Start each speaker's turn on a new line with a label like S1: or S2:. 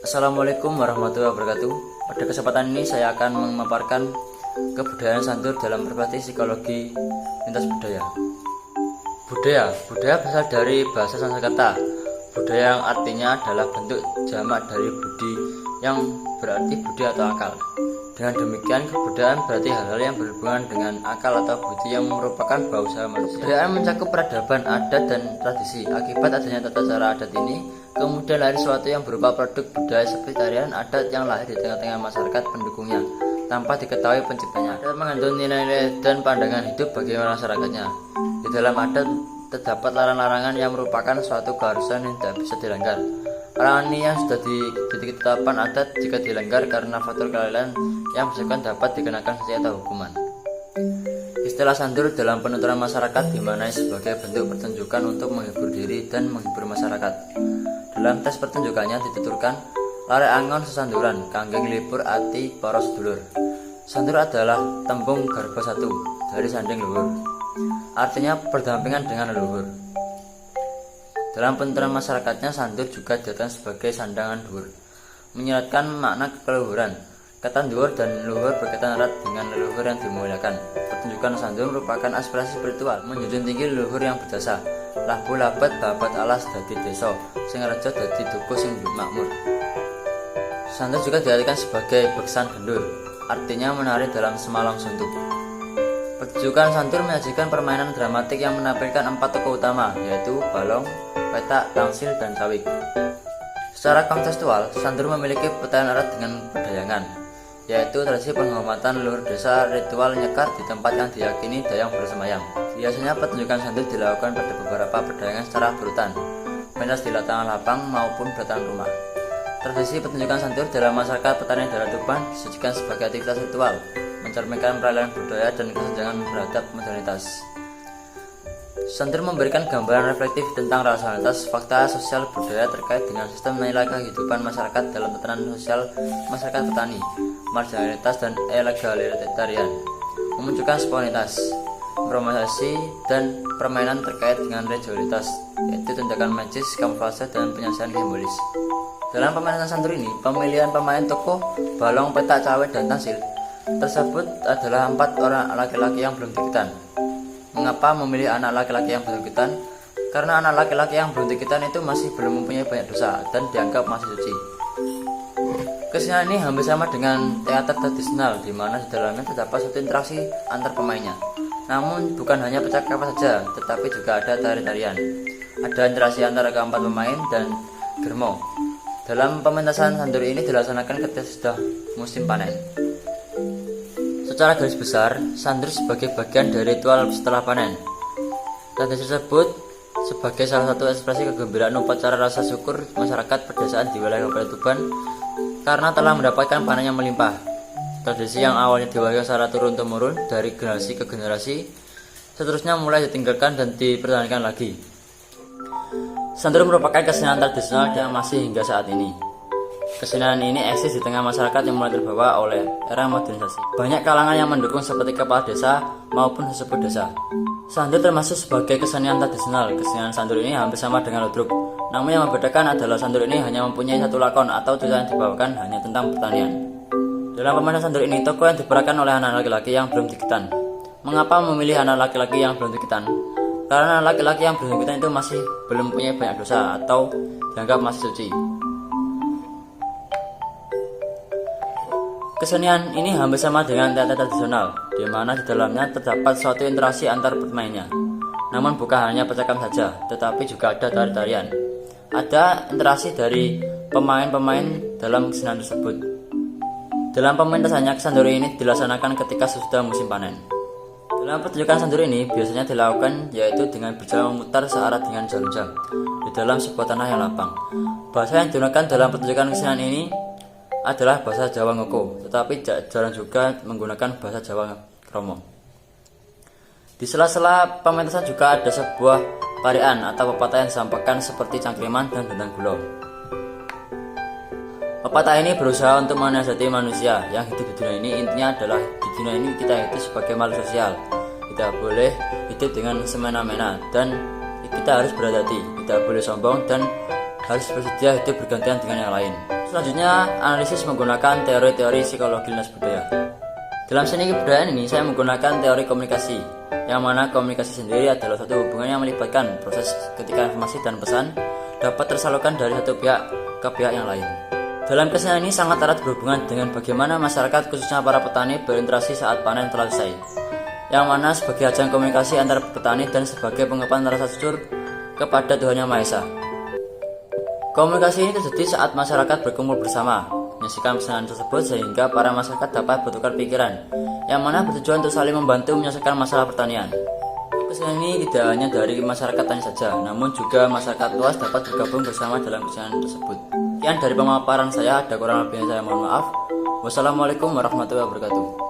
S1: Assalamualaikum warahmatullahi wabarakatuh. Pada kesempatan ini saya akan memaparkan kebudayaan Santur dalam perspektif psikologi lintas budaya. Budaya berasal dari bahasa Sanskerta. Budaya yang artinya adalah bentuk jamak dari budi, yang berarti budi atau akal. Dengan demikian, kebudayaan berarti hal-hal yang berhubungan dengan akal atau budi yang merupakan bawa usaha manusia. Kebudayaan mencakup peradaban, adat, dan tradisi. Akibat adanya tata cara adat ini, kemudian lahir sesuatu yang berupa produk budaya seperti tarian adat yang lahir di tengah-tengah masyarakat pendukungnya tanpa diketahui penciptanya. Adat mengandung nilai-nilai dan pandangan hidup bagi masyarakatnya. Di dalam adat terdapat larangan-larangan yang merupakan suatu keharusan yang tidak bisa dilanggar. Larangan ini yang sudah ditetapkan adat jika dilanggar karena faktor kelalaian yang bersangkutan dapat dikenakan sanksi atau hukuman. Istilah santur dalam penuturan masyarakat dimaknai sebagai bentuk pertunjukan untuk menghibur diri dan menghibur masyarakat. Dalam tes pertunjukannya dituturkan lare angon sesanduran kangge nglipur ati para sedulur. Santur adalah tembung garba satu dari sanding luhur, artinya berdampingan dengan leluhur. Dalam penuturan masyarakatnya, santur juga diartikan sebagai sandangan luhur, menyeratkan makna keleluhuran. Kata luhur dan leluhur berkaitan erat dengan leluhur yang dimuliakan. Pertunjukan santur merupakan aspirasi spiritual, menjunjung tinggi leluhur yang berjasa. Labu labat babat alas dadi desa, sing rejo dadi duku sing makmur. Santur juga diartikan sebagai beksan gendur, artinya menari dalam semalang suntuk. Pertunjukan santur menyajikan permainan dramatik yang menampilkan 4 tokoh utama, yaitu balong, petak, tangsil, dan cawik. Secara kontekstual, santur memiliki petaian erat dengan perdayangan, yaitu tradisi penghormatan leluhur desa, ritual nyekar di tempat yang diyakini dayang bersemayam. Biasanya pertunjukan santur dilakukan pada beberapa perdayangan secara berurutan, pentas di lapangan lapang maupun dataran rumah. Tradisi pertunjukan santur dalam masyarakat petani daerah Tuban disajikan sebagai aktivitas ritual, mencerminkan peralihan budaya dan kesenjangan terhadap modernitas. Santur memberikan gambaran reflektif tentang rasionalitas fakta sosial budaya terkait dengan sistem nilai kehidupan masyarakat dalam tatanan sosial masyarakat petani, marginalitas, dan egalitarian, memunculkan spontanitas, improvisasi, dan permainan terkait dengan regionalitas, yaitu tindakan magis, kamuflase, dan penyelesaian simbolis. Dalam permainan santur ini, pemilihan pemain tokoh, balong, petak, cawek, dan tangsil tersebut adalah 4 orang laki-laki yang belum dikitan. Mengapa memilih anak laki-laki yang belum dikitan? Karena anak laki-laki yang belum dikitan itu masih belum mempunyai banyak dosa dan dianggap masih suci. Kesenian ini hampir sama dengan teater tradisional, di mana di dalamnya terdapat suatu interaksi antar pemainnya. Namun bukan hanya percakapan saja, tetapi juga ada tari-tarian. Ada interaksi antara keempat pemain dan germo. Dalam pementasan santur ini dilaksanakan ketika sudah musim panen. Secara garis besar, santur sebagai bagian dari ritual setelah panen. Tradisi tersebut sebagai salah satu ekspresi kegembiraan upacara rasa syukur masyarakat pedesaan di wilayah Kabupaten Tuban karena telah mendapatkan panen yang melimpah. Tradisi yang awalnya diwariskan secara turun-temurun dari generasi ke generasi, seterusnya mulai ditinggalkan dan dipertahankan lagi. Santur merupakan kesenian tradisional yang masih hingga saat ini. Kesenian ini eksis di tengah masyarakat yang mulai terbawa oleh era modernisasi. Banyak kalangan yang mendukung seperti kepala desa maupun sesepuh desa. Santur termasuk sebagai kesenian tradisional. Kesenian santur ini hampir sama dengan ludruk. Namun yang membedakan adalah santur ini hanya mempunyai satu lakon atau cerita yang dibawakan hanya tentang pertanian. Dalam permainan santur ini, tokoh yang diperankan oleh anak laki-laki yang belum dikitan. Mengapa memilih anak laki-laki yang belum dikitan? Karena anak laki-laki yang belum dikitan itu masih belum mempunyai banyak dosa atau dianggap masih suci. Kesenian ini hampir sama dengan teater tradisional, di mana di dalamnya terdapat suatu interaksi antar pemainnya. Namun bukan hanya percakapan saja, tetapi juga ada tari-tarian. Ada interaksi dari pemain-pemain dalam kesenian tersebut. Dalam pementasannya, santur ini dilaksanakan ketika sudah musim panen. Dalam pertunjukan santur ini biasanya dilakukan yaitu dengan berjalan memutar searah dengan jarum jam di dalam sebuah tanah yang lapang. Bahasa yang digunakan dalam pertunjukan kesenian ini adalah bahasa Jawa Ngoko, tetapi jarang juga menggunakan bahasa Jawa Kromo. Di sela-sela pementasan juga ada sebuah parian atau pepatah yang disampaikan seperti cangkriman dan dendang gula. Pepatah ini berusaha untuk menasihati manusia yang hidup di dunia ini. Intinya adalah di dunia ini kita hidup sebagai makhluk sosial. Tidak boleh hidup dengan semena-mena dan kita harus berhati-hati, tidak boleh sombong dan harus bersedia hidup bergantian dengan yang lain. Selanjutnya, analisis menggunakan teori-teori psikologi lintas budaya. Dalam seni kebudayaan ini, saya menggunakan teori komunikasi, yang mana komunikasi sendiri adalah suatu hubungan yang melibatkan proses ketika informasi dan pesan dapat tersalurkan dari satu pihak ke pihak yang lain. Dalam kesenian ini sangat erat berhubungan dengan bagaimana masyarakat, khususnya para petani, berinteraksi saat panen telah selesai, yang mana sebagai ajang komunikasi antara petani dan sebagai pengungkapan rasa syukur kepada Tuhan Yang Maha Esa. Komunikasi ini terjadi saat masyarakat berkumpul bersama, menyaksikan pesanan tersebut sehingga para masyarakat dapat bertukar pikiran, yang mana bertujuan untuk saling membantu menyelesaikan masalah pertanian. Kesenian ini tidak hanya dari masyarakat tani saja, namun juga masyarakat luas dapat bergabung bersama dalam kesenian tersebut. Sekian dari pemaparan saya, ada kurang lebihnya saya mohon maaf. Wassalamualaikum warahmatullahi wabarakatuh.